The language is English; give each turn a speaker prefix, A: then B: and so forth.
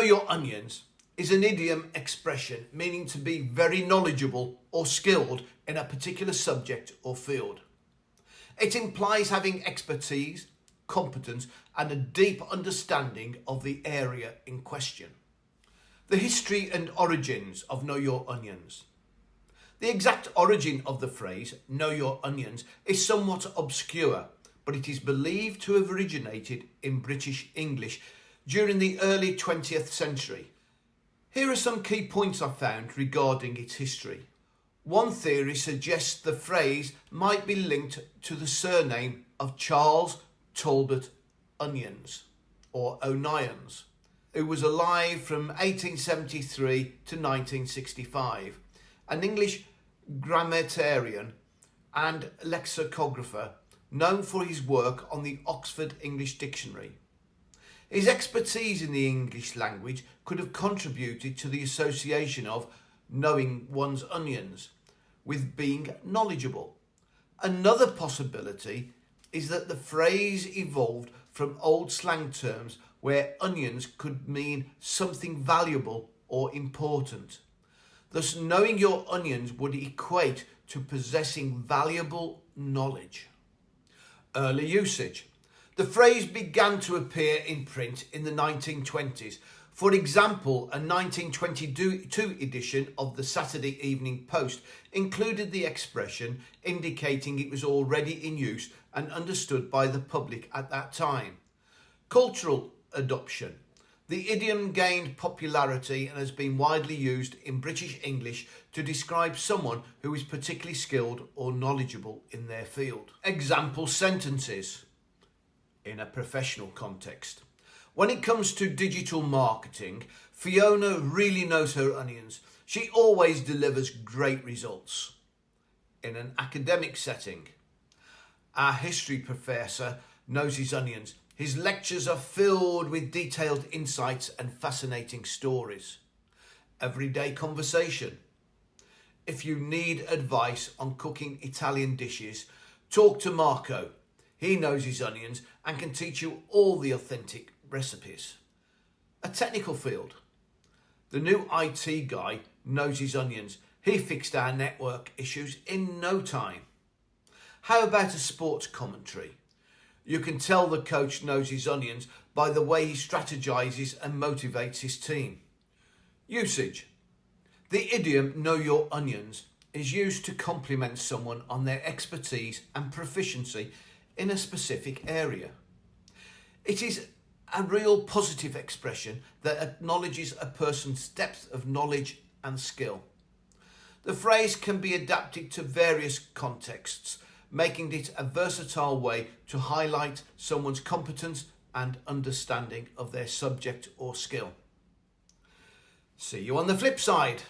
A: your onions is an idiom expression meaning to be very knowledgeable or skilled in a particular subject or field. It implies having expertise, competence, and a deep understanding of the area in question. The history and origins of Know Your Onions. The exact origin of the phrase know your onions is somewhat obscure, but it is believed to have originated in British English during the early 20th century. Here are some key points I found regarding its history. One theory suggests the phrase might be linked to the surname of Charles Talbot Onions, or O'Nions, who was alive from 1873 to 1965. An English grammarian and lexicographer known for his work on the Oxford English Dictionary. His expertise in the English language could have contributed to the association of knowing one's onions with being knowledgeable. Another possibility is that the phrase evolved from old slang terms where onions could mean something valuable or important. Thus, knowing your onions would equate to possessing valuable knowledge. Early usage. The phrase began to appear in print in the 1920s. For example, a 1922 edition of the Saturday Evening Post included the expression, indicating it was already in use and understood by the public at that time. Cultural adoption. The idiom gained popularity and has been widely used in British English to describe someone who is particularly skilled or knowledgeable in their field. Example sentences in a professional context. When it comes to digital marketing, Fiona really knows her onions. She always delivers great results. In an academic setting, our history professor knows his onions. His lectures are filled with detailed insights and fascinating stories. Everyday conversation. If you need advice on cooking Italian dishes, talk to Marco. He knows his onions and can teach you all the authentic recipes. A technical field. The new IT guy knows his onions. He fixed our network issues in no time. How about a sports commentary? You can tell the coach knows his onions by the way he strategizes and motivates his team. Usage. The idiom know your onions is used to compliment someone on their expertise and proficiency in a specific area. It is a real positive expression that acknowledges a person's depth of knowledge and skill. The phrase can be adapted to various contexts, making it a versatile way to highlight someone's competence and understanding of their subject or skill. See you on the flip side.